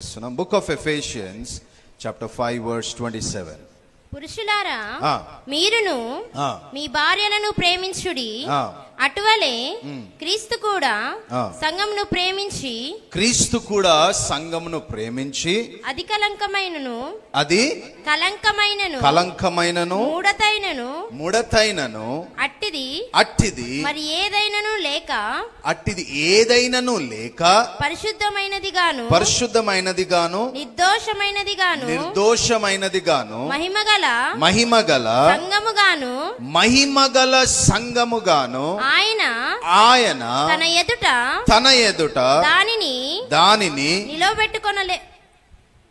Book of Ephesians, chapter 5, verse 27. పురుషులారా మీరును మీ భార్యలను ప్రేమించుడి, అటువలే క్రీస్తు కూడా సంఘమును ప్రేమించి అది కలంకమైనను ముడతైనను అట్టిది మరి ఏదైనను లేక పరిశుద్ధమైనది గాను నిర్దోషమైనది గాను మహిమగల సంఘముగాను ఆయన తన ఎదుట దానిని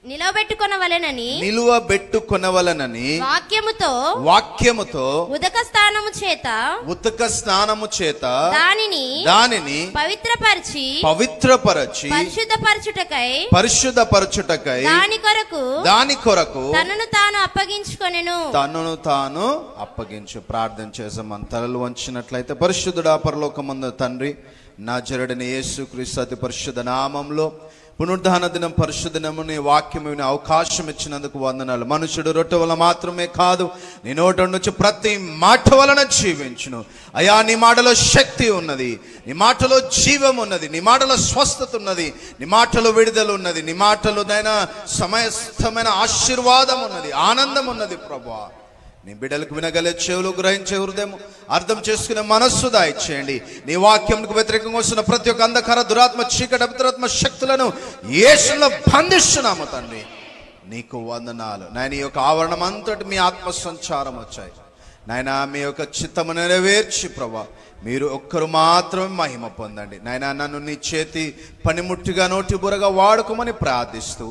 నిలువబెట్టుకొనవలెనని వాక్యముతో ఉదక స్నానము చేత దానిని పవిత్రపరచి పరిశుద్ధపరచుటకై దాని కొరకు తనను తాను అప్పగించు. ప్రార్థన చేసే మన తలలు వంచినట్లయితే, పరిశుద్ధుడా పరలోకమందు తండ్రి, నజరేయుడైన యేసుక్రీస్తు అతి పరిశుద్ధ నామములో పునరుద్ధాన దినం పరిశుద్ధనము నీ వాక్యం వినే అవకాశం ఇచ్చినందుకు వందనాలు. మనుషుడు రొట్టె వల్ల మాత్రమే కాదు, నీ నోట నుంచి ప్రతి మాట వలన జీవించును. అయా, నీ మాటలో శక్తి ఉన్నది, నీ మాటలో జీవం ఉన్నది, నీ మాటలో స్వస్థత ఉన్నది, నీ మాటలో విడుదల ఉన్నది, నీ మాటలో దైన సమస్తమైన ఆశీర్వాదం ఉన్నది, ఆనందం ఉన్నది. ప్రభువా, నీ బిడ్డలకు వినగలే చెవులు, గ్రహించే హృదయం, అర్థం చేసుకునే మనస్సు దయచేయండి. నీ వాక్యంకు వ్యతిరేకంగా వస్తున్న ప్రతి ఒక్క అంధకార దురాత్మ చీకటి అపవిత్రాత్మ శక్తులను యేసులో బంధిస్తున్నాము తండ్రి. నీకు వందనాలు నాయన. ఈ యొక్క ఆవరణం అంతటి మీ ఆత్మ సంచారం వచ్చాయి నాయన. మీ యొక్క చిత్తము నెరవేర్చి ప్రభా మీరు ఒక్కరు మాత్రమే మహిమ పొందండి నాయన. నన్ను నీ చేతి పనిముట్టిగా నోటి బురగా వాడుకోమని ప్రార్థిస్తూ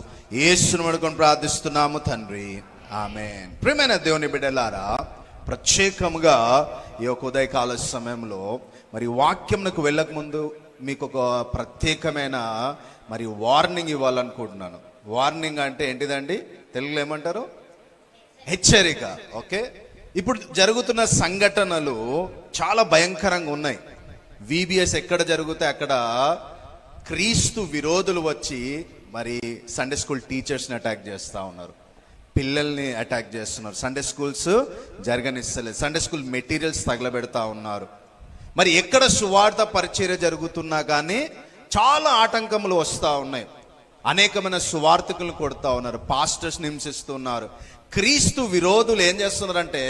యేసును పడుకొని ప్రార్థిస్తున్నాము తండ్రి, ఆమేన్. ప్రియమైన దేవుని బిడ్డలారా, ప్రత్యేకముగా ఈ యొక్క ఉదయకాల సమయంలో మరి వాక్యంకు వెళ్ళక ముందు మీకు ఒక ప్రత్యేకమైన మరి వార్నింగ్ ఇవ్వాలనుకుంటున్నాను. వార్నింగ్ అంటే ఏంటిదండి? తెలుగులో ఏమంటారు? హెచ్చరిక. ఓకే, ఇప్పుడు జరుగుతున్న సంఘటనలు చాలా భయంకరంగా ఉన్నాయి. VBS ఎక్కడ జరుగుతాయి అక్కడ క్రీస్తు విరోధులు వచ్చి మరి సండే స్కూల్ టీచర్స్ని అటాక్ చేస్తూ ఉన్నారు, పిల్లల్ని అటాక్ చేస్తున్నారు, సండే స్కూల్స్ జరగనిస్తలేదు, సండే స్కూల్ మెటీరియల్స్ తగలబెడతా ఉన్నారు. మరి ఎక్కడ సువార్త పరిచర్య జరుగుతున్నా కానీ చాలా ఆటంకములు వస్తూ ఉన్నాయి. అనేకమైన సువార్థకులను కొడుతూ ఉన్నారు, పాస్టర్స్ని హింసిస్తున్నారు. క్రీస్తు విరోధులు ఏం చేస్తున్నారంటే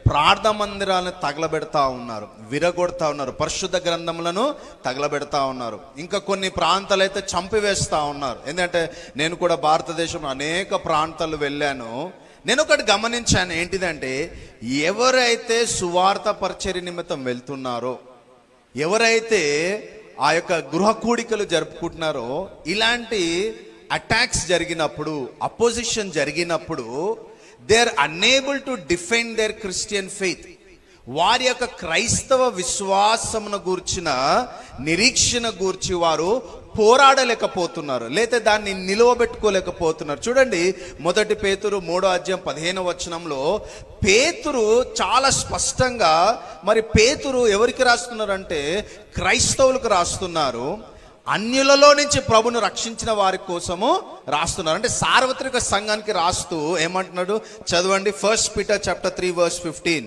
ప్రార్థన మందిరాలను తగలబెడతా ఉన్నారు, విరగొడతా ఉన్నారు, పరిశుద్ధ గ్రంథములను తగలబెడతా ఉన్నారు. ఇంకా కొన్ని ప్రాంతాలు అయితే చంపివేస్తూ ఉన్నారు. ఎందుకంటే నేను కూడా భారతదేశంలో అనేక ప్రాంతాలు వెళ్ళాను. నేను ఒకటి గమనించాను, ఏంటిదంటే ఎవరైతే సువార్త పరిచర్య నిమిత్తం వెళ్తున్నారో, ఎవరైతే ఆ యొక్క గృహ కూడికలు జరుపుకుంటున్నారో, ఇలాంటి అటాక్స్ జరిగినప్పుడు, అపోజిషన్ జరిగినప్పుడు they are unable to defend their Christian faith. వారి యొక్క క్రైస్తవ విశ్వాసమును గూర్చిన నిరీక్షణ గూర్చి వారు పోరాడలేకపోతున్నారు, లేదా దాన్ని నిలవబెట్టుకోలేకపోతున్నారు. చూడండి, 1 పేతురు 3:15 పేతురు చాలా స్పష్టంగా మరి పేతురు ఎవరికి రాస్తున్నారంటే క్రైస్తవులకు రాస్తున్నారు. అన్యులలో నుంచి ప్రభును రక్షించిన వారి కోసము రాస్తున్నారు. అంటే సార్వత్రిక సంఘానికి రాస్తూ ఏమంటున్నాడు? చదవండి, 1 Peter chapter 3 verse 15.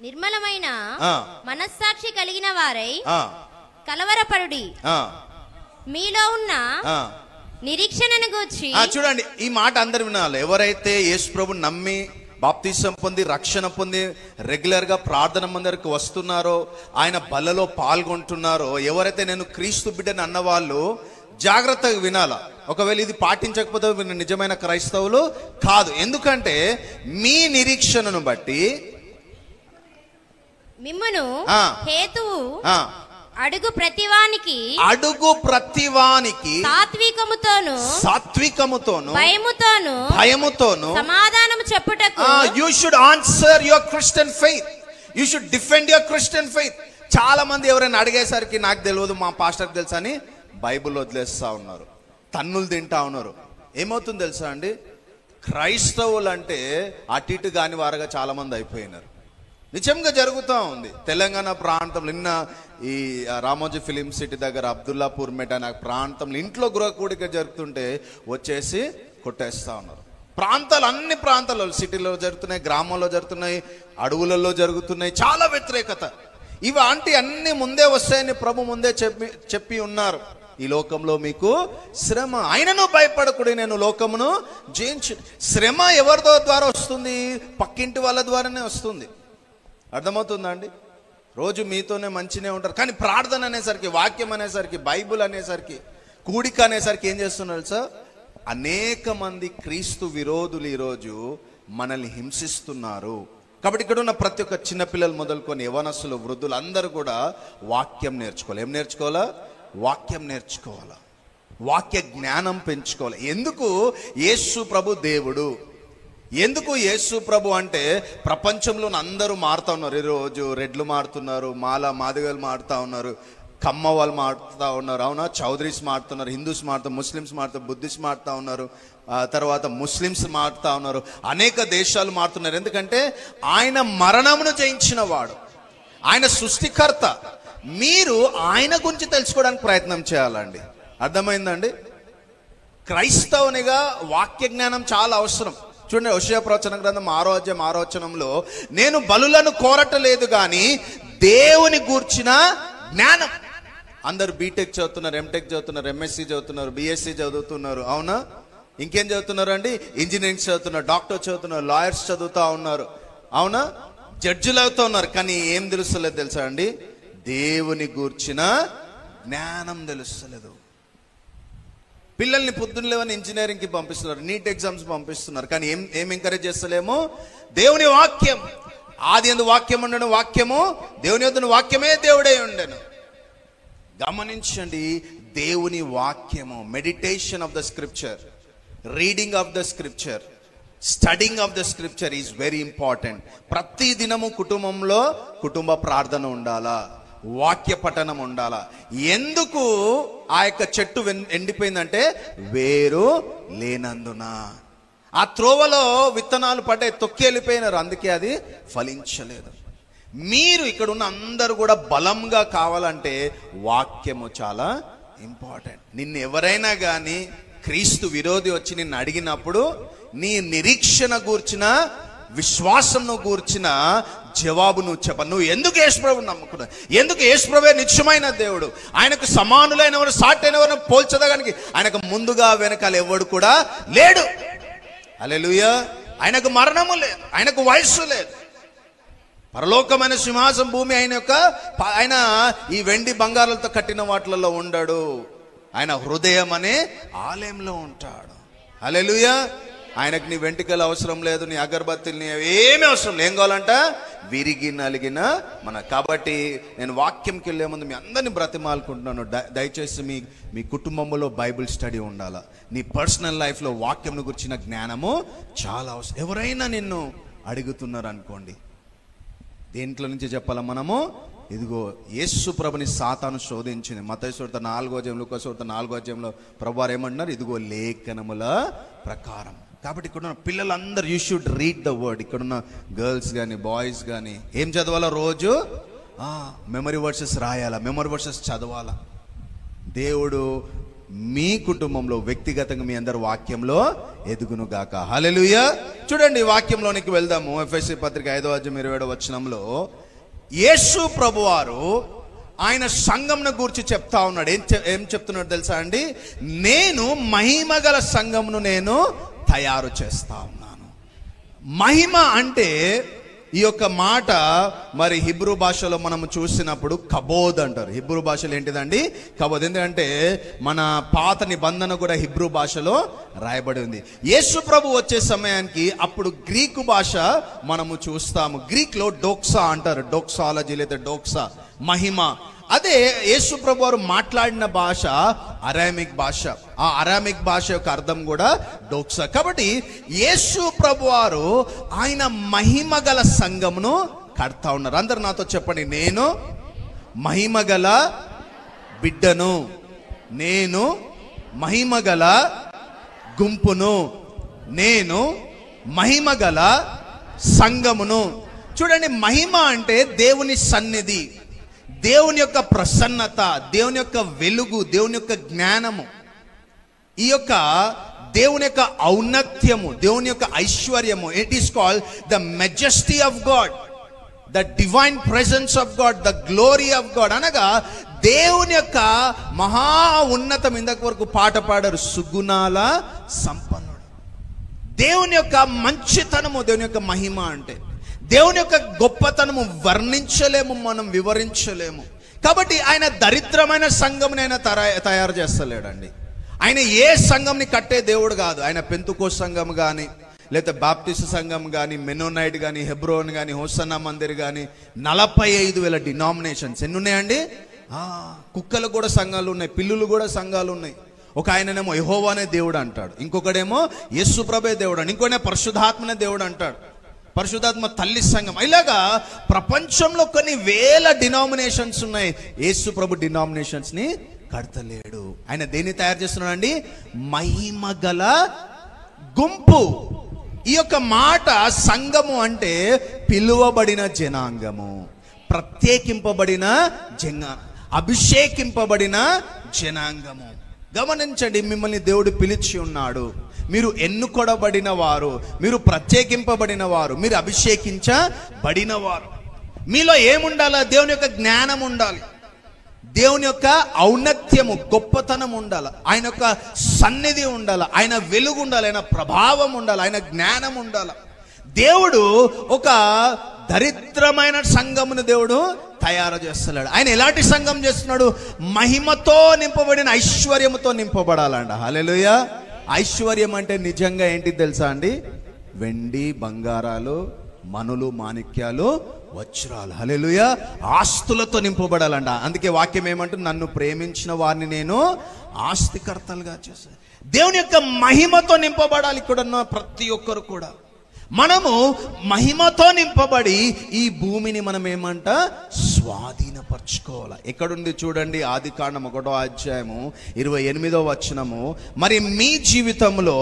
నిర్మలమైన మనస్సాక్షి కలిగిన వారై కలవరపడుడి, మీలో ఉన్న నిరీక్షణను గూర్చి. చూడండి, ఈ మాట అందరు వినాలి. ఎవరైతే యేసు ప్రభుని నమ్మి బాప్తిసం పొంది రక్షణ పొంది రెగ్యులర్ గా ప్రార్థన మందిరకు వస్తున్నారో, ఆయన బలలో పాల్గొంటున్నారో, ఎవరైతే నేను క్రీస్తు బిడ్డని అన్నవాళ్ళు జాగ్రత్తగా వినాలా. ఒకవేళ ఇది పాటించకపోతే వీళ్ళు నిజమైన క్రైస్తవులు కాదు. ఎందుకంటే మీ నిరీక్షణను బట్టి మిమ్మును హేతువు అడుగు ప్రతివానికి సాత్వికముతోను భయముతోను సమాధానము చెప్పుటకు you should answer your Christian faith, you should defend your Christian faith. చాలా మంది ఎవరైనా అడిగేసరికి నాకు తెలియదు, మా పాస్టర్కి తెలుసా అని బైబిల్ వదిలేస్తా ఉన్నారు, తన్నులు తింటా ఉన్నారు. ఏమవుతుంది తెలుసా అండి? క్రైస్తవులు అంటే అటు ఇటు కాని వారుగా చాలా మంది అయిపోయినారు. నిజంగా జరుగుతూ ఉంది. తెలంగాణ ప్రాంతంలో నిన్న ఈ రామోజీ ఫిలిం సిటీ దగ్గర అబ్దుల్లాపూర్ మెట్ అనే ప్రాంతంలో ఇంట్లో గృహ కూడిక జరుగుతుంటే వచ్చేసి కొట్టేస్తా ఉన్నారు. అన్ని ప్రాంతాలలో, సిటీలో జరుగుతున్నాయి, గ్రామాల్లో జరుగుతున్నాయి, అడవులలో జరుగుతున్నాయి. చాలా వ్యతిరేకత. ఇవి అన్ని ముందే వస్తాయని ప్రభు ముందే చెప్పి ఉన్నారు. ఈ లోకంలో మీకు శ్రమ, అయినను భయపడకుడి, నేను లోకమును జయించు. శ్రమ ఎవరితో ద్వారా వస్తుంది? పక్కింటి వాళ్ళ ద్వారానే వస్తుంది. అర్థమవుతుందా అండి? రోజు మీతోనే మంచినే ఉంటారు, కానీ ప్రార్థన అనేసరికి, వాక్యం అనేసరికి, బైబుల్ అనేసరికి, కూడిక అనేసరికి ఏం చేస్తున్నారు సార్? అనేక మంది క్రీస్తు విరోధులు ఈరోజు మనల్ని హింసిస్తున్నారు. కాబట్టి ఇక్కడ ఉన్న ప్రతి ఒక్క చిన్నపిల్లలు మొదలుకొని యవనస్తులు, వృద్ధులు అందరూ కూడా వాక్యం నేర్చుకోవాలి. ఏం నేర్చుకోవాలా? వాక్యం నేర్చుకోవాలా, వాక్య జ్ఞానం పెంచుకోవాలి. ఎందుకు యేసు ప్రభు దేవుడు? ఎందుకు యేసు ప్రభు అంటే ప్రపంచంలో అందరూ మారుతా ఉన్నారు. ఈరోజు రెడ్లు మారుతున్నారు, మాదిగలు మారుతా ఉన్నారు, కమ్మ వాళ్ళు మారుతా ఉన్నారు, అవునా? చౌదరీస్ మారుతున్నారు, హిందూస్ మారుతారు, ముస్లిమ్స్ మారుతారు, బుద్ధిస్ట్ మారుతా ఉన్నారు, తర్వాత ముస్లిమ్స్ మారుతా ఉన్నారు. అనేక దేశాలు మారుతున్నారు. ఎందుకంటే ఆయన మరణమును జయించిన వాడు, ఆయన సృష్టికర్త. మీరు ఆయన గురించి తెలుసుకోవడానికి ప్రయత్నం చేయాలండి. అర్థమైందండి? క్రైస్తవునిగా వాక్య జ్ఞానం చాలా అవసరం. చూడండి, హోషేయ ప్రవచన గ్రంథం 6వ అధ్యాయం 6వ వచనంలో, నేను బలులను కోరటలేదు కానీ దేవుని గూర్చిన జ్ఞానం. అందరు బీటెక్ చదువుతున్నారు, ఎంటెక్ చదువుతున్నారు, ఎంఎస్సి చదువుతున్నారు, బిఎస్సి చదువుతున్నారు, అవునా? ఇంకేం చదువుతున్నారు అండి? ఇంజనీరింగ్ చదువుతున్నారు, డాక్టర్ చదువుతున్నారు, లాయర్స్ చదువుతా ఉన్నారు, అవునా? జడ్జిలు అవుతా ఉన్నారు. కానీ ఏం తెలుస్తలేదు తెలుసా అండి? దేవుని గూర్చిన జ్ఞానం తెలుస్తలేదు. పిల్లల్ని పొద్దున్న లేవని ఇంజనీరింగ్కి పంపిస్తున్నారు, నీట్ ఎగ్జామ్స్ పంపిస్తున్నారు, కానీ ఏం ఎంకరేజ్ చేస్తలేమో? దేవుని వాక్యం. ఆది యందు వాక్యం ఉండను, వాక్యము దేవుని యొద్దను, వాక్యమే దేవుడే ఉండెను. గమనించండి, దేవుని వాక్యము, meditation of the scripture, reading of the scripture, studying of the scripture is very important. ప్రతి దినము కుటుంబంలో కుటుంబ ప్రార్థన ఉండాలా, వాక్య పఠనం ఉండాలా. ఎందుకు ఆ యొక్క చెట్టు ఎండిపోయిందంటే వేరు లేనందున. ఆ త్రోవలో విత్తనాలు పడ్డాయి, తొక్కి వెళ్ళిపోయినారు, అందుకే అది ఫలించలేదు. మీరు ఇక్కడ ఉన్న అందరూ కూడా బలంగా కావాలంటే వాక్యము చాలా ఇంపార్టెంట్. నిన్ను ఎవరైనా కానీ క్రీస్తు విరోధి వచ్చి నిన్ను అడిగినప్పుడు నీ నిరీక్షణ గూర్చిన, విశ్వాసంను గూర్చిన జవాబు నువ్వు చెప్ప. నువ్వు ఎందుకు యేసుప్రభుని నమ్ముకున్నావు? ఎందుకు యేసుప్రభువే నిత్యమైన దేవుడు, ఆయనకు సమానులైన వారు, సాటి అయిన వారు పోల్చదగానికి ఆయనకు ముందుగా వెనకాల ఎవడు కూడా లేడు. హల్లెలూయా. ఆయనకు మరణము లేదు, ఆయనకు వయస్సు లేదు. పరలోకమైన సింహాసనం, భూమి ఆయన ఈ వెండి బంగారాలతో కట్టిన వాటిలలో ఉండడు. ఆయన హృదయం అనే ఆలయంలో ఉంటాడు. హల్లెలూయా. ఆయనకు నీ వెంట్రుకలు అవసరం లేదు, నీ అగరబత్తులు, ఏమీ అవసరం లేదు. ఏం కావాలంట? విరిగి నలిగిన కాబట్టి నేను వాక్యంకి వెళ్ళే ముందు మీ అందరినీ బ్రతిమాలుకుంటున్నాను, దయచేసి మీ కుటుంబంలో బైబిల్ స్టడీ ఉండాలా. నీ పర్సనల్ లైఫ్లో వాక్యం గురించిన జ్ఞానము చాలా అవసరం. ఎవరైనా నిన్ను అడుగుతున్నారు అనుకోండి, దేంట్లో నుంచి చెప్పాలా మనము? ఇదిగో యేసు ప్రభుని సాతాను శోధించింది. మత్తయి సువార్త 4వ అధ్యాయం, లూకా సువార్త 4వ అధ్యాయంలో ప్రభువారు ఏమంటున్నారు? ఇదిగో లేఖనముల ప్రకారం. కాబట్టి ఇక్కడున్న పిల్లలందరూ you should read the word. ఇక్కడున్న గర్ల్స్ కానీ బాయ్స్ కానీ ఏం చదవాలా? రోజు మెమరీ వర్సెస్ రాయాలా, మెమరీ వర్సెస్ చదవాలా. దేవుడు మీ కుటుంబంలో వ్యక్తిగతంగా మీ అందరు వాక్యంలో ఎదుగును గాక. హల్లెలూయా. చూడండి, వాక్యంలోనికి వెళ్దాము. ఎఫెసీ పత్రిక 5వ అధ్యాయం 27వ వచనంలో యేసు ప్రభువారు ఆయన సంఘంను గురించి చెప్తా ఉన్నాడు. ఏం చెప్తున్నాడు తెలుసా అండి? నేను మహిమ గల సంఘమును నేను తయారు చేస్తా ఉన్నాను. మహిమ అంటే ఈ యొక్క మాట మరి హిబ్రూ భాషలో మనం చూసినప్పుడు కబోద్ అంటారు. హిబ్రూ భాషలో ఏంటిదండి? కబోద్. ఎందుకంటే మన పాత నిబంధన కూడా హిబ్రూ భాషలో రాయబడి ఉంది. యేసు ప్రభు వచ్చే సమయానికి అప్పుడు గ్రీకు భాష మనము చూస్తాము. గ్రీక్ లో డోక్సా అంటారు, డోక్సాలజీ లేదా డోక్సా, మహిమ. అదే యేసు ప్రభు వారు మాట్లాడిన భాష అరామిక్ భాష. ఆ అరామిక్ భాష యొక్క అర్థం కూడా డోక్సా. కాబట్టి యేసు ప్రభు వారు ఆయన మహిమ గల సంఘమును కడతా ఉన్నారు. అందరు నాతో చెప్పండి, నేను మహిమ గల బిడ్డను, నేను మహిమ గల గుంపును, నేను మహిమ గల సంఘమును. చూడండి, మహిమ అంటే దేవుని సన్నిధి, దేవుని యొక్క ప్రసన్నత, దేవుని యొక్క వెలుగు, దేవుని యొక్క జ్ఞానము, ఈ యొక్క దేవుని యొక్క ఔన్నత్యము, దేవుని యొక్క ఐశ్వర్యము. It is called the majesty of God, the divine presence of God, the glory of God. అనగా దేవుని యొక్క మహా ఉన్నతం. ఇంతకు వరకు పాట పాడారు, సుగుణాల సంపన్నుడు. దేవుని యొక్క మంచితనము, దేవుని యొక్క మహిమ అంటే దేవుని యొక్క గొప్పతనము వర్ణించలేము, మనం వివరించలేము. కాబట్టి ఆయన దరిద్రమైన సంఘంని ఆయన తయారు చేస్తలేడండి. ఆయన ఏ సంఘంని కట్టే దేవుడు కాదు. ఆయన పెంతుకోస్ సంఘం కానీ, లేదా బాప్టిస్ట్ సంఘం కానీ, మెనోనైట్ కానీ, హెబ్రోన్ కానీ, హోసన్నా మందిర్ కానీ, 45,000 డినామినేషన్స్ ఎన్ని ఉన్నాయండి? కుక్కలు కూడా సంఘాలు ఉన్నాయి, పిల్లులు కూడా సంఘాలు ఉన్నాయి. ఒక ఆయననేమో యెహోవానే దేవుడు అంటాడు, ఇంకొకడేమో యేసు ప్రభే దేవుడు అని, ఇంకొకనే పరిశుద్ధాత్మనే దేవుడు అంటాడు, పరిశుద్ధాత్మ తల్లి సంఘం. ఇలాగా ప్రపంచంలో కొన్ని వేల డినామినేషన్స్ ఉన్నాయి. యేసు ప్రభు డినామినేషన్స్ ని కడతలేడు. ఆయన దేన్ని తయారు చేస్తున్నాడండి? మహిమ గల గుంపు. ఈ యొక్క మాట సంఘము అంటే పిలువబడిన జనాంగము, ప్రత్యేకింపబడిన అభిషేకింపబడిన జనాంగము. గమనించండి, మిమ్మల్ని దేవుడు పిలిచి ఉన్నాడు. మీరు ఎన్నుకొనబడిన వారు, మీరు ప్రత్యేకింపబడిన వారు, మీరు అభిషేకించబడిన వారు. మీలో ఏముండాలా? దేవుని యొక్క జ్ఞానం ఉండాలి, దేవుని యొక్క ఔన్నత్యము, గొప్పతనం ఉండాలి, ఆయన యొక్క సన్నిధి ఉండాలి, ఆయన వెలుగు ఉండాలి, ఆయన ప్రభావం ఉండాలి, ఆయన జ్ఞానం ఉండాలి. దేవుడు ఒక దరిద్రమైన సంఘమును దేవుడు తయారు చేస్తున్నాడు. ఆయన ఎలాంటి సంఘం చేస్తున్నాడు? మహిమతో నింపబడిన, ఐశ్వర్యముతో నింపబడాలంట. హల్లెలూయా. ఐశ్వర్యం అంటే నిజంగా ఏంటి తెలుసా అండి? వెండి బంగారాలు, మనులు, మాణిక్యాలు, వజ్రాలు. హల్లెలూయా. ఆస్తులతో నింపబడాలంట. అందుకే వాక్యం ఏమంటుంది? నన్ను ప్రేమించిన వారిని నేను ఆస్తికర్తలుగా చేశాను. దేవుని యొక్క మహిమతో నింపబడాలి. ఇక్కడ ఉన్న ప్రతి ఒక్కరు కూడా మనము మహిమతో నింపబడి ఈ భూమిని మనం ఏమంట స్వాధీనపరచుకోవాలి. ఎక్కడుంది చూడండి, ఆదికాండం 1వ అధ్యాయము 28వ వచనము. మరి మీ జీవితంలో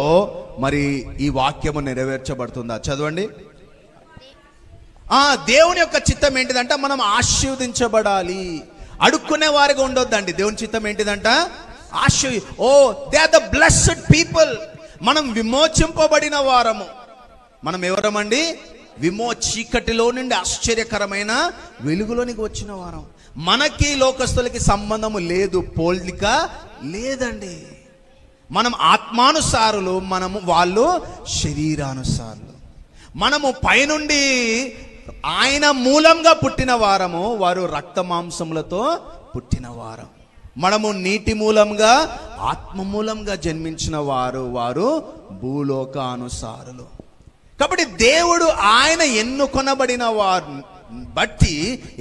మరి ఈ వాక్యము నెరవేర్చబడుతుందా? చదవండి. దేవుని యొక్క చిత్తం ఏంటిదంట? మనం ఆశీర్వదించబడాలి. అడుక్కునే వారిగా ఉండొద్దండి. దేవుని చిత్తం ఏంటిదంట? They are the blessed people. మనం విమోచింపబడిన వారము. మనం ఎవరమండి? చీకటిలో నుండి ఆశ్చర్యకరమైన వెలుగులోనికి వచ్చిన వారం. మనకి లోకస్తులకి సంబంధము లేదు, పోలిక లేదండి. మనం ఆత్మానుసారులు, వాళ్ళు శరీరానుసారులు. మనము పైనుండి ఆయన మూలంగా పుట్టిన వారము, వారు రక్త మాంసములతో పుట్టిన వారం. మనము నీటి మూలంగా, ఆత్మ మూలంగా జన్మించిన వారు భూలోకానుసారులు. కాబట్టి దేవుడు ఆయన ఎన్నుకొనబడిన వారు బట్టి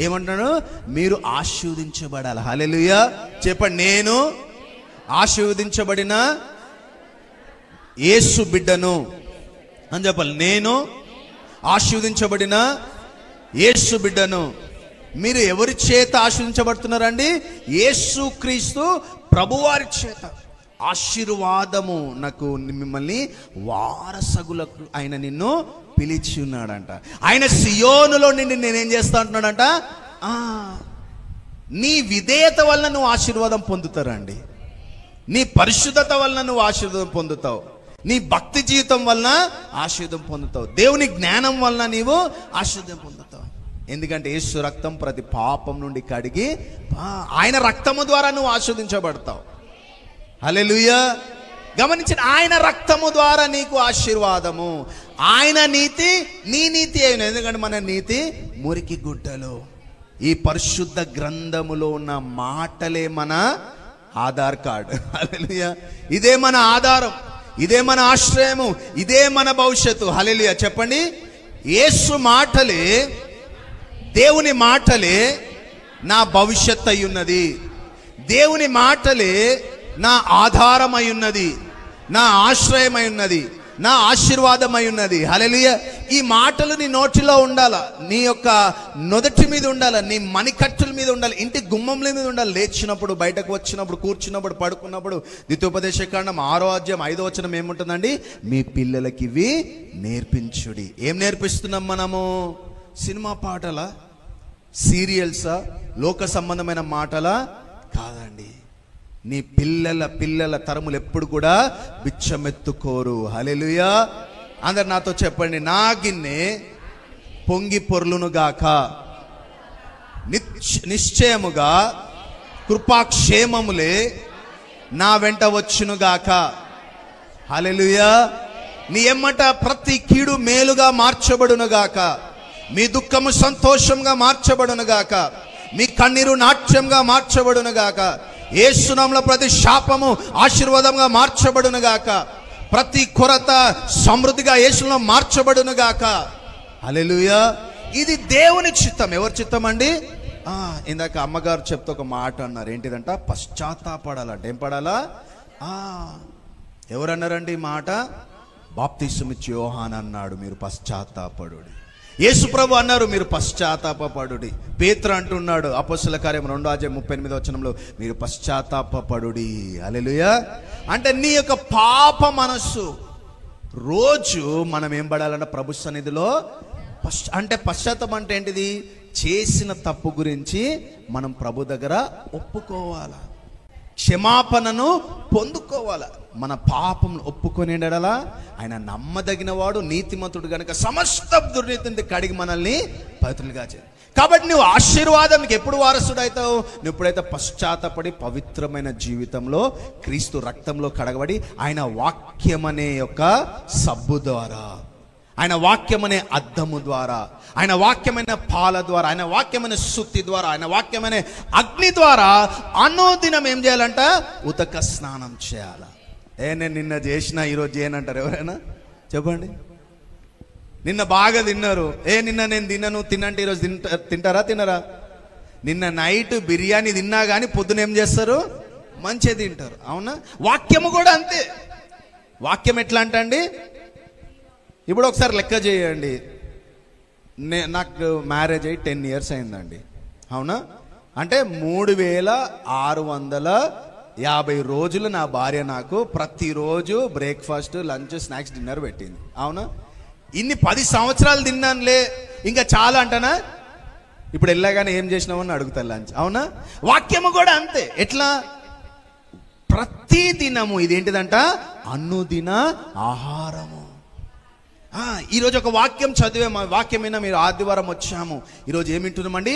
ఏమంటాడు? మీరు ఆశీర్వదించబడాలి. హల్లెలూయా. చెప్పండి, నేను ఆశీర్వదించబడిన యేసు బిడ్డను అని చెప్పాలి. నేను ఆశీర్వదించబడిన యేసు బిడ్డను. మీరు ఎవరి చేత ఆశీర్వదించబడుతున్నారండి? యేసుక్రీస్తు ప్రభువారి చేత. ఆశీర్వాదము నాకు మిమ్మల్ని వారసగులకు ఆయన నిన్ను పిలిచి ఉన్నాడంట. ఆయన సియోనులో నుండి నేనేం చేస్తా ఉంటున్నాడంట? నీ విధేయత వలన నువ్వు ఆశీర్వాదం పొందుతారండి. నీ పరిశుద్ధత వలన నువ్వు ఆశీర్వాదం పొందుతావు. నీ భక్తి జీవితం వలన ఆశీర్వాదం పొందుతావు. దేవుని జ్ఞానం వలన నీవు ఆశీర్వాదం పొందుతావు. ఎందుకంటే యేసు రక్తం ప్రతి పాపం నుండి కడిగి, ఆయన రక్తము ద్వారా నువ్వు ఆశీర్వదించబడతావు. హల్లెలూయా. గమనించండి, ఆయన రక్తము ద్వారా నీకు ఆశీర్వాదము. ఆయన నీతి నీ నీతి అయిన. ఎందుకంటే మన నీతి మురికి గుడ్డలు. ఈ పరిశుద్ధ గ్రంథములో ఉన్న మాటలే మన ఆధార్ కార్డు. హల్లెలూయా. ఇదే మన ఆధారం, ఇదే మన ఆశ్రయము, ఇదే మన భవిష్యత్తు. హల్లెలూయా. చెప్పండి, యేసు మాటలే, దేవుని మాటలే నా భవిష్యత్తు అయి ఉన్నది. దేవుని మాటలే నా ఆధారమై ఉన్నది, నా ఆశ్రయమై ఉన్నది, నా ఆశీర్వాదమై ఉన్నది. హల్లెలూయా. ఈ మాటలు నీ నోటిలో ఉండాల, నీ యొక్క నుదటి మీద ఉండాలి, నీ మణికట్టుల మీద ఉండాలి, ఇంటి గుమ్మంల మీద ఉండాలి. లేచినప్పుడు, బయటకు వచ్చినప్పుడు, కూర్చున్నప్పుడు, పడుకున్నప్పుడు. ద్వితీయోపదేశకాండం 6వ అధ్యాయం 5వ వచనం ఏముంటుందండి? మీ పిల్లలకి ఇవి నేర్పించుడి. ఏం నేర్పిస్తున్నాం మనము? సినిమా పాటలా, సీరియల్సా, లోక సంబంధమైన మాటలా? కాదండి. నీ పిల్లల తరములు ఎప్పుడు కూడా బిచ్చమెత్తుకోరు. హల్లెలూయా. అందరు నాతో చెప్పండి, నా గిన్నె పొంగి పొర్లును గాక, నిశ్చయముగా కృపాక్షేమములే నా వెంట వచ్చును గాక. హల్లెలూయా. నీ ఎమ్మట ప్రతి కీడు మేలుగా మార్చబడును గాక, మీ దుఃఖము సంతోషంగా మార్చబడును గాక, మీ కన్నీరు నాట్యంగా మార్చబడును గాక, యేసు నామములో ప్రతి శాపము ఆశీర్వాదంగా మార్చబడును గాక, ప్రతి కొరత సమృద్ధిగా యేసులో మార్చబడును గాక. హల్లెలూయా. ఇది దేవుని చిత్తం. ఎవరి చిత్తం అండి? ఇందాక అమ్మగారు చెప్తే ఒక మాట అన్నారు, ఏంటిదంట? పశ్చాత్తాపడాలంట. ఏం పడాలా? ఎవరన్నారండి ఈ మాట? బాప్తిసమిచ్చి యోహాను అన్నాడు, మీరు పశ్చాత్తాపడుడి. యేసు ప్రభు అన్నారు, మీరు పశ్చాత్తాపడుడి. పేతురు అంటున్నాడు అపోస్తల కార్యం 2:38 మీరు పశ్చాత్తాపడుడి. హల్లెలూయా. అంటే నీ యొక్క పాప మనస్సు రోజు మనం ఏం పడాలంటే ప్రభు సన్నిధిలో అంటే పశ్చాత్తాపం అంటే ఏంటిది? చేసిన తప్పు గురించి మనం ప్రభు దగ్గర ఒప్పుకోవాలా, క్షమాపణను పొందుకోవాలా. మన పాపం ఒప్పుకొనేడలా ఆయన నమ్మదగిన వాడు, నీతిమంతుడు గనుక సమస్త దుర్నీతిని కడిగి మనల్ని పవిత్రులుగా చేయాలి. కాబట్టి నువ్వు ఆశీర్వాదానికి ఎప్పుడు వారసుడవుతావు? నువ్వు ఎప్పుడైతే పశ్చాత్తపడి పవిత్రమైన జీవితంలో క్రీస్తు రక్తంలో కడగబడి ఆయన వాక్యం అనే యొక్క సబ్బు ద్వారా, ఆయన వాక్యమనే అద్దము ద్వారా, ఆయన వాక్యమైన పాల ద్వారా, ఆయన వాక్యమైన శుద్ధి ద్వారా, ఆయన వాక్యమైన అగ్ని ద్వారా అనుదినం ఏం చేయాలంట? ఉతక స్నానం చేయాల. నేను నిన్న చేసిన ఈరోజు చేయనంటారు ఎవరైనా? చెప్పండి. నిన్న బాగా తిన్నారు, నిన్న నేను తిన్నాను, తిన్నంటే ఈరోజు తింటారా? తినరా? నిన్న నైట్ బిర్యానీ తిన్నా కానీ పొద్దున ఏం చేస్తారు? మంచిగా తింటారు. అవునా? వాక్యము కూడా అంతే. వాక్యం ఎట్లా అంటండి? ఇప్పుడు ఒకసారి లెక్క చేయండి. నాకు మ్యారేజ్ అయ్యి 10 years అయిందండి. అవునా? అంటే 3650 రోజులు నా భార్య నాకు ప్రతిరోజు బ్రేక్ఫాస్ట్, లంచ్, స్నాక్స్, డిన్నర్ పెట్టింది. అవునా? ఇన్ని 10 సంవత్సరాలు తిన్నానులే ఇంకా చాలా అంటానా? ఇప్పుడు వెళ్ళగానే ఏం చేసినామని అడుగుతా లంచ్. అవునా? వాక్యము కూడా అంతే. ఎట్లా? ప్రతి దినము ఇదేంటిదంట? అనుదిన ఆహారము. ఈరోజు ఒక వాక్యం చదివే, వాక్యమైనా మీరు ఆదివారం వచ్చాము. ఈరోజు ఏమింటున్నామండి?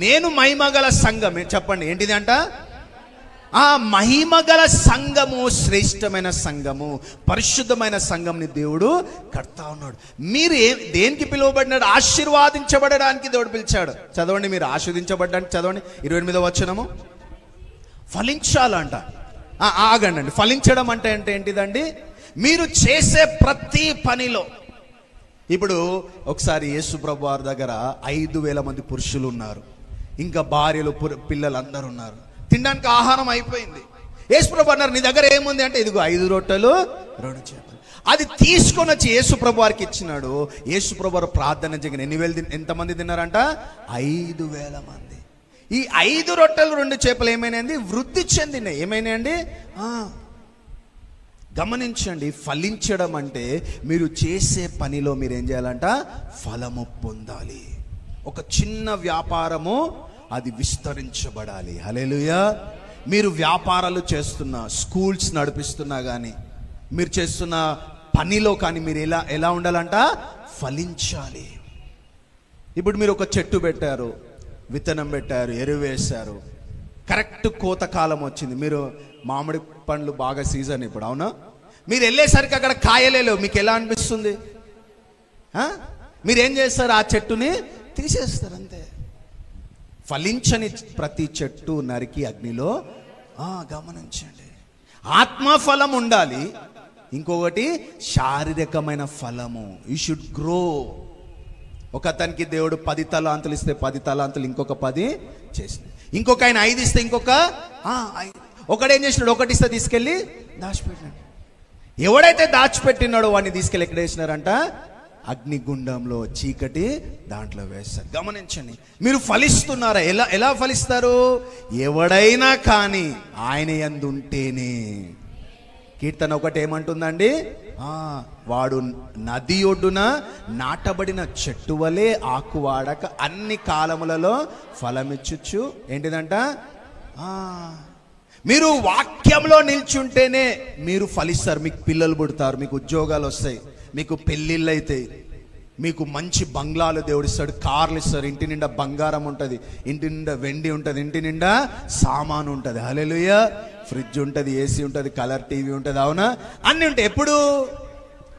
నేను మహిమగల సంఘం. చెప్పండి ఏంటిది అంట? మహిమగల సంఘము, శ్రేష్టమైన సంఘము, పరిశుద్ధమైన సంఘంని దేవుడు కడతా ఉన్నాడు. మీరు దేనికి పిలువబడినాడు? ఆశీర్వాదించబడడానికి దేవుడు పిలిచాడు. చదవండి, మీరు ఆశీర్వదించబడ్డానికి. చదవండి 28వ వచనము. ఫలించాలంట. ఆగండి. ఫలించడం అంటే ఏంటిదండి? మీరు చేసే ప్రతి పనిలో. ఇప్పుడు ఒకసారి యేసు ప్రభు వారి దగ్గర 5000 మంది పురుషులు ఉన్నారు, ఇంకా భార్యలు, పిల్లలు అందరు ఉన్నారు. తినడానికి ఆహారం అయిపోయింది. యేసు ప్రభు అన్నారు, నీ దగ్గర ఏముంది అంటే, ఇదిగో 5 రొట్టెలు 2 చేపలు. అది తీసుకొని వచ్చి యేసు ప్రభు వారికి ఇచ్చినాడు. యేసు ప్రభు వారు ప్రార్థన చేయగానే ఎంతమంది తిన్నారంట? 5000 మంది. ఈ 5 రొట్టెలు 2 చేపలు ఏమైనాయండి? వృద్ధి చెందినాయి. ఏమైనాయండి? గమనించండి. ఫలించడం అంటే మీరు చేసే పనిలో మీరు ఏం చేయాలంట? ఫలము పొందాలి. ఒక చిన్న వ్యాపారము అది విస్తరించబడాలి. హల్లెలూయా. మీరు వ్యాపారాలు చేస్తున్నా, స్కూల్స్ నడిపిస్తున్నా కానీ, మీరు చేస్తున్న పనిలో కానీ మీరు ఎలా ఉండాలంట? ఫలించాలి. ఇప్పుడు మీరు ఒక చెట్టు పెట్టారు, విత్తనం పెట్టారు, ఎరువు వేశారు, కరెక్ట్ కోత కాలం వచ్చింది. మీరు మామిడి పండ్లు బాగా సీజన్ ఇప్పుడు. అవునా? మీరు వెళ్ళేసరికి అక్కడ కాయలేవు. మీకు ఎలా అనిపిస్తుంది? మీరేం చేస్తారు? ఆ చెట్టుని తీసేస్తారు అంతే. ఫలించని ప్రతి చెట్టు నరికి అగ్నిలో. గమనించండి. ఆత్మఫలం ఉండాలి, ఇంకొకటి శారీరకమైన ఫలము. You should grow. ఒక అతనికి దేవుడు 10 తలాంతులు ఇస్తే 10 తలాంతులు ఇంకొక 10 చేసింది. ఇంకొక ఆయన 5 ఇస్తే ఇంకొక 5. ఒకడేం చేసినాడు? 1 ఇస్తే తీసుకెళ్ళి దాచిపెట్టినాడు. ఎవడైతే దాచిపెట్టినాడో వాడిని తీసుకెళ్ళి ఎక్కడ వేసినారంట? అగ్నిగుండంలో, చీకటి దాంట్లో వేస్తారు. గమనించండి. మీరు ఫలిస్తున్నారా? ఎలా ఫలిస్తారు? ఎవడైనా కానీ ఆయన యందు ఉంటేనే. కీర్తన ఒకటి ఏమంటుందండి? వాడు నది ఒడ్డున నాటబడిన చెట్టు వలె ఆకు వాడక అన్ని కాలములలో ఫలమిచ్చుచు. ఏంటిదంట? మీరు వాక్యంలో నిల్చుంటేనే మీరు ఫలిస్తారు. మీకు పిల్లలు పుడతారు, మీకు ఉద్యోగాలు వస్తాయి, మీకు పెళ్ళిళ్ళు అవుతాయి, మీకు మంచి బంగ్లాలు దేవుడు ఇస్తాడు, కార్లు ఇస్తారు, ఇంటి నిండా బంగారం ఉంటుంది, ఇంటి నిండా వెండి ఉంటుంది, ఇంటి నిండా సామాను ఉంటుంది. హల్లెలూయా. ఫ్రిడ్జ్ ఉంటుంది, ఏసీ ఉంటుంది, కలర్ టీవీ ఉంటుంది. అవునా? అన్నీ ఉంటాయి. ఎప్పుడు?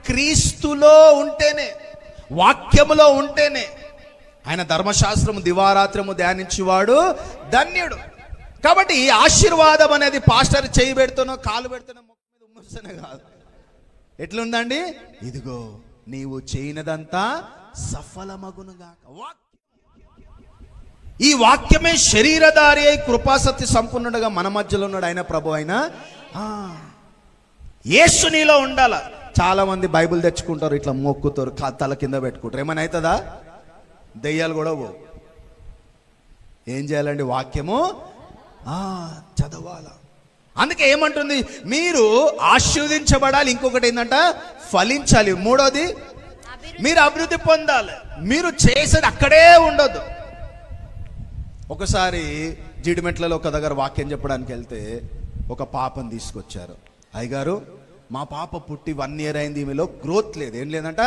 క్రీస్తులో ఉంటేనే, వాక్యములో ఉంటేనే. ఆయన ధర్మశాస్త్రము దివారాత్రము ధ్యానించేవాడు ధన్యుడు. కాబట్టి ఈ ఆశీర్వాదం అనేది పాస్టర్ చేయి పెడుతున్నా కాలు పెడుతున్నా మొక్క మీద ఉమ్మేస్తేనే కాదు. ఎట్లుందండి? ఇదిగో నీవు చేయనదంతా సఫలమగునుగాక. ఈ వాక్యమే శరీరధారి అయి కృపాసత్య సంపన్నుడుగా మన మధ్యలో ఉన్నాడు ఆయన ప్రభు. ఆయన యేసు నీలో ఉండాల. చాలా మంది బైబిల్ తెచ్చుకుంటారు, ఇట్లా మొక్కుతారు, తల కింద పెట్టుకుంటారు. ఏమైనా అవుతుందా? దెయ్యాలు కూడా పో. ఏం చేయాలండి? వాక్యము చదవాల. అందుకే ఏమంటుంది? మీరు ఆశీర్వదించబడాలి. ఇంకొకటి ఏంటంట? ఫలించాలి. మూడోది మీరు అభివృద్ధి పొందాలి. మీరు చేసేది అక్కడే ఉండొద్దు. ఒకసారి జీడిమెట్లలో ఒక దగ్గర వాక్యం చెప్పడానికి వెళ్తే ఒక పాపను తీసుకొచ్చారు. అయ్యగారు, మా పాప పుట్టి 1 year అయింది, ఈమెలో గ్రోత్ లేదు. ఏం లేదంట?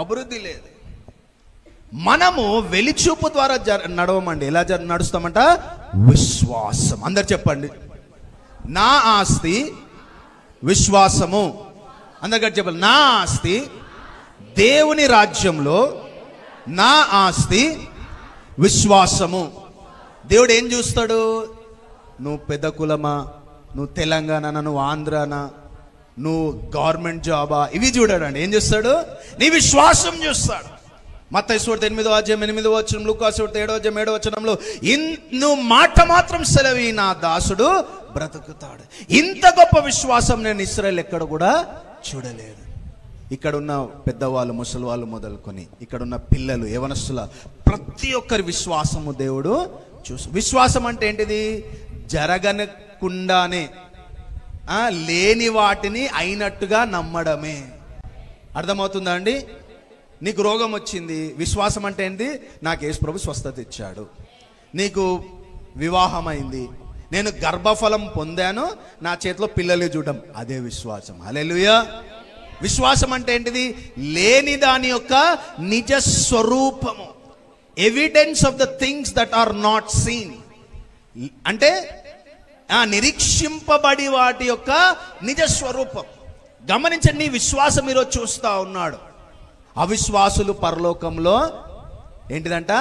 అభివృద్ధి లేదు. మనము వెలిచూపు ద్వారా నడవమండి. ఎలా నడుస్తామంట? విశ్వాసం. అందరు చెప్పండి, నా ఆస్తి విశ్వాసము. అందరు చెప్పండి, నా ఆస్తి దేవుని రాజ్యంలో, నా ఆస్తి విశ్వాసము. దేవుడు ఏం చూస్తాడు? నువ్వు పెద్ద కులమా, నువ్వు తెలంగాణ, నువ్వు ఆంధ్రానా, నువ్వు గవర్నమెంట్ జాబా, ఇవి చూడాడండి. ఏం చూస్తాడు? నీ విశ్వాసం చూస్తాడు. మత్తయి సువార్త 8వ అధ్యాయం 8వ వచనం, లూకా సువార్త 7వ అధ్యాయం 7వ వచనంలో నువ్వు మాట మాత్రం సెలవి, నా దాసుడు బ్రతుకుతాడు. ఇంత గొప్ప విశ్వాసం నేను ఇశ్రాయేలు ఎక్కడ కూడా చూడలేదు. ఇక్కడ ఉన్న పెద్దవాళ్ళు, ముసలి వాళ్ళు మొదలుకొని ఇక్కడ ఉన్న పిల్లలు, యవనస్తుల ప్రతి ఒక్కరి విశ్వాసము దేవుడు చూసు. విశ్వాసం అంటే ఏంటిది? జరగనకుండానే లేని వాటిని అయినట్టుగా నమ్మడమే. అర్థమవుతుందా అండి? నీకు రోగం వచ్చింది, విశ్వాసం అంటే ఏంటి? నాకు యేసు ప్రభు స్వస్థత ఇచ్చాడు. నీకు వివాహం అయింది, నేను గర్భఫలం పొందాను, నా చేతిలో పిల్లలు చూడడం, అదే విశ్వాసం. హల్లెలూయా. విశ్వాసం అంటే ఏంటిది? లేని దాని యొక్క నిజ స్వరూపము, evidence of the things that are not seen. అంటే నిరీక్షింపబడి వాటి యొక్క నిజ స్వరూపం. గమనించండి, నీ విశ్వాసం ఈరోజు చూస్తా ఉన్నాడు. అవిశ్వాసులు పరలోకంలో ఏంటిదంట?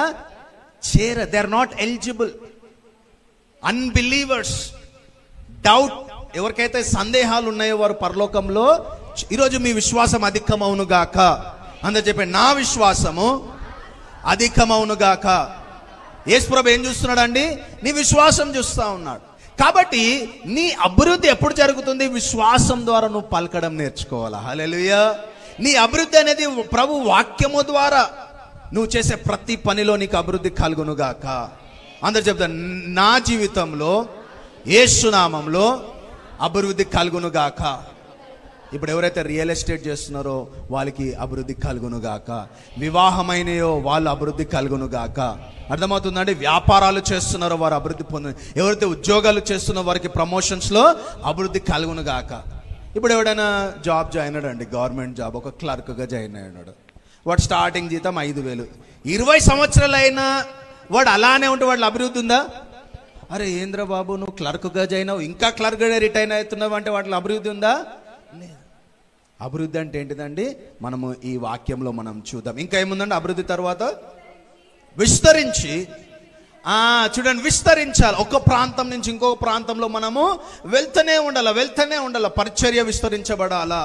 They are not eligible. Unbelievers, doubt, ఎవరికైతే సందేహాలు ఉన్నాయో వారు పరలోకంలో. ఈరోజు మీ విశ్వాసం అధికమవును గాక. అందరూ చెప్పండి, నా విశ్వాసము అధికమవును గాక. యేసు ప్రభు ఏం చూస్తున్నాడు? నీ విశ్వాసం చూస్తా ఉన్నాడు. కాబట్టి నీ అభివృద్ధి ఎప్పుడు జరుగుతుంది? విశ్వాసం ద్వారా నువ్వు పలకడం నేర్చుకోవాలా. హల్లెలూయా. నీ అభివృద్ధి అనేది ప్రభు వాక్యము ద్వారా నువ్వు చేసే ప్రతి పనిలో నీకు అభివృద్ధి కలుగునుగాక. అందరు చెప్తారు, నా జీవితంలో యేసు నామములో అభివృద్ధి కలుగునుగాక. ఇప్పుడు ఎవరైతే రియల్ ఎస్టేట్ చేస్తున్నారో వాళ్ళకి అభివృద్ధి కలుగునుగాక. వివాహమైనయో వాళ్ళు అభివృద్ధి కలుగునుగాక. అర్థమవుతుందండి? వ్యాపారాలు చేస్తున్నారో వారు అభివృద్ధి పొందు. ఎవరైతే ఉద్యోగాలు చేస్తున్నారో వారికి ప్రమోషన్స్లో అభివృద్ధి కలుగునుగాక. ఇప్పుడు ఎవడైనా జాబ్ జాయిన్ అయ్యాడండి, గవర్నమెంట్ జాబ్, ఒక క్లర్క్గా జాయిన్ అయ్యాడు. వాడు స్టార్టింగ్ జీతం 5,000. 20 సంవత్సరాలు అయినా వాడు అలానే ఉంటే వాడు అభివృద్ధి ఉందా? అరే ఏంద్ర బాబు, నువ్వు క్లర్క్గా జాయిన్ అవ్వు, ఇంకా క్లర్క్గా రిటైర్ అవుతున్నావు అంటే వాటిలో అభివృద్ధి ఉందా? లేదు. అభివృద్ధి అంటే ఏంటిదండి? మనము ఈ వాక్యంలో మనం చూద్దాం. ఇంకా ఏముందండి అభివృద్ధి తర్వాత? విస్తరించి. చూడండి, విస్తరించాలి. ఒక ప్రాంతం నుంచి ఇంకొక ప్రాంతంలో మనము వెళ్తూనే ఉండాల. పరిచర్య విస్తరించబడాలా,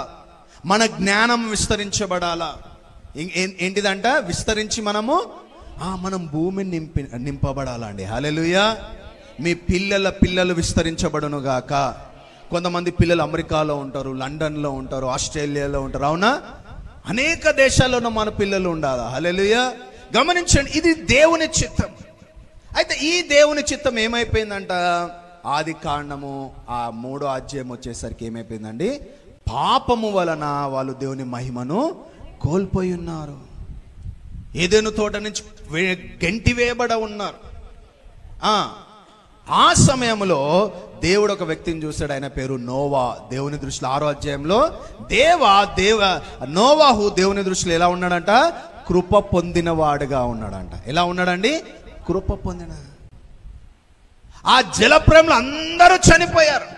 మన జ్ఞానం విస్తరించబడాలా. ఏంటిదంట? విస్తరించి మనం భూమిని నింపబడాలా అండి. హల్లెలూయా. మీ పిల్లలు విస్తరించబడును గాక. కొంతమంది పిల్లలు అమెరికాలో ఉంటారు, లండన్లో ఉంటారు, ఆస్ట్రేలియాలో ఉంటారు. అవునా? అనేక దేశాల్లోనూ మన పిల్లలు ఉండాలా. హల్లెలూయా. గమనించండి, ఇది దేవుని చిత్తం. అయితే ఈ దేవుని చిత్తం ఏమైపోయిందంట? ఆది కాండము 3వ అధ్యాయం వచ్చేసరికి ఏమైపోయిందండి? పాపము వలన వాళ్ళు దేవుని మహిమను కోల్పోయి ఉన్నారు. ఏదెను తోట నుంచి గెంటి వేయబడ ఉన్నారు. ఆ సమయంలో దేవుడు ఒక వ్యక్తిని చూశాడు. ఆయన పేరు నోవా. దేవుని దృష్టిలో 6వ అధ్యాయంలో నోవాహు దేవుని దృష్టిలో ఎలా ఉన్నాడంట? కృప పొందిన వాడుగా ఉన్నాడంట. ఎలా ఉన్నాడండి? కృప పొందిన. ఆ జలప్రయంలో అందరూ చనిపోయారు.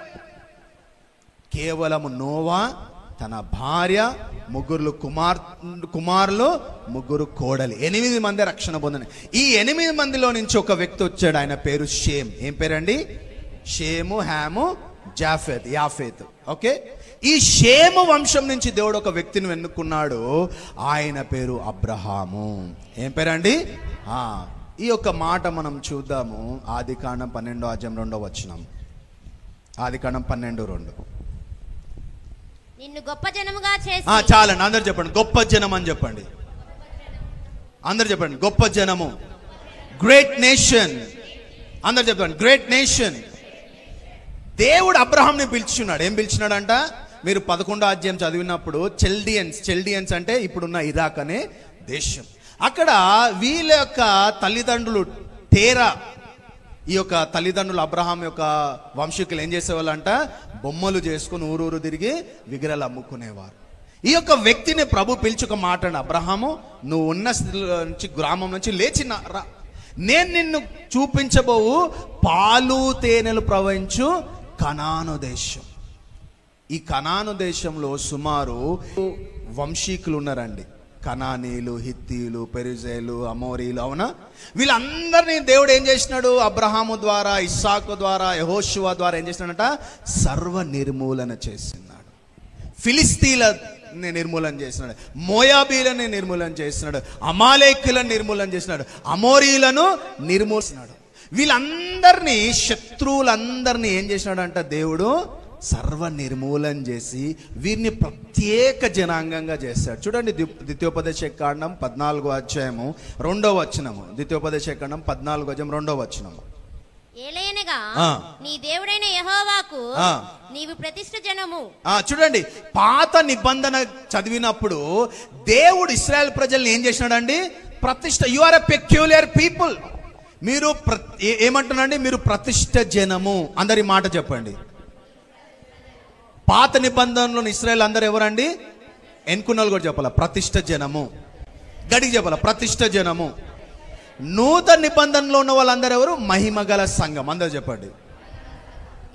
కేవలం నోవా, తన భార్య, 3 కుమారులు, 3 కోడలి, 8 మంది రక్షణ పొందిన. ఈ 8 మందిలో నుంచి ఒక వ్యక్తి వచ్చాడు. ఆయన పేరు షేమ్. ఏం పేరండి? షేము, హాము, యాఫేత్. ఓకే, ఈ షేము వంశం నుంచి దేవుడు ఒక వ్యక్తిని ఎన్నుకున్నాడు. ఆయన పేరు అబ్రహాము. ఏం పేరండి? ఈ యొక్క మాట మనం చూద్దాము. ఆదికాండం 12వ అధ్యాయం 2వ వచనం. ఆదికాండం 12:2. నిన్ను గొప్ప జనముగా చేసి. చాలండి, అందరు చెప్పండి గొప్ప జనం అని చెప్పండి. అందరు చెప్పండి గొప్ప జనము. Great nation. అందరు చెప్పండి గ్రేట్ నేషన్. దేవుడు అబ్రహాంని పిలుచున్నాడు. ఏం పిలిచినాడంట? మీరు 11వ అధ్యాయం చదివినప్పుడు చెల్డియన్స్ అంటే ఇప్పుడున్న ఇరాక్ అనే దేశం. అక్కడ వీళ్ళ యొక్క తల్లిదండ్రులు టేరా, ఈ యొక్క తల్లిదండ్రులు అబ్రహాం యొక్క వంశీకులు ఏం చేసేవాళ్ళంట? బొమ్మలు చేసుకుని ఊరూరు తిరిగి విగ్రహాలు అమ్ముకునేవారు. ఈ యొక్క వ్యక్తిని ప్రభు పిలుచుక మాట్లాడు, అబ్రహాము నువ్వు ఉన్న స్థితిలో నుంచి, గ్రామం నుంచి లేచి రా, నేను నిన్ను చూపించబోవు పాలు తేనెలు ప్రవహించు కనాను దేశం. ఈ కనాను దేశంలో సుమారు వంశీకులు ఉన్నారండి. కనానీలు, హిత్తీలు, పెరిజేలు, అమోరీలు. అవునా? వీళ్ళందరినీ దేవుడు ఏం చేసినాడు? అబ్రహాము ద్వారా, ఇస్సాకు ద్వారా, యెహోషువ ద్వారా ఏం చేసినాడంట? సర్వ నిర్మూలన చేసినాడు. ఫిలిస్తీన్లని నిర్మూలన చేసినాడు, మోయాబీలని నిర్మూలన చేసినాడు, అమాలేకులను నిర్మూలన చేసినాడు, అమోరీలను నిర్మూలిస్తున్నాడు. వీళ్ళందరినీ, శత్రువులందరినీ ఏం చేసినాడంట? దేవుడు సర్వ నిర్మూలన చేసి వీరిని ప్రత్యేక జనాంగంగా చేశాడు. చూడండి, ద్వితీయోపదేశకాండం 14వ అధ్యాయము 2వ వచనము. ద్వితీయోపదేశకాండం 14వ అధ్యాయం 2వ వచనము. ఏలయనగా నీ దేవుడైన యెహోవాకు నీవు ప్రతిష్ఠ జనము. చూడండి, పాత నిబంధన చదివినప్పుడు దేవుడు ఇశ్రాయేల్ ప్రజల్ని ఏం చేసినాడండి? ప్రతిష్ఠ. You are a peculiar people. మీరు ఏమంటున్నాండి? మీరు ప్రతిష్ఠ జనము. అందరి మాట చెప్పండి. పాత నిబంధనలో ఇశ్రాయేల్ అందరు ఎవరండి? ఎన్నుకున్నాళ్ళు కూడా చెప్పాల, ప్రతిష్ఠ జనము. గడికి చెప్పాల, ప్రతిష్ఠ జనము. నూతన నిబంధనలో ఉన్న వాళ్ళందరూ ఎవరు? మహిమగల సంఘం. అందరూ చెప్పండి.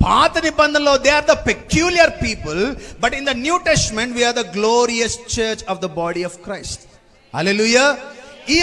పాత నిబంధనలో they are the peculiar people, but in the New Testament we are the glorious church of the body of Christ. Hallelujah. ఈ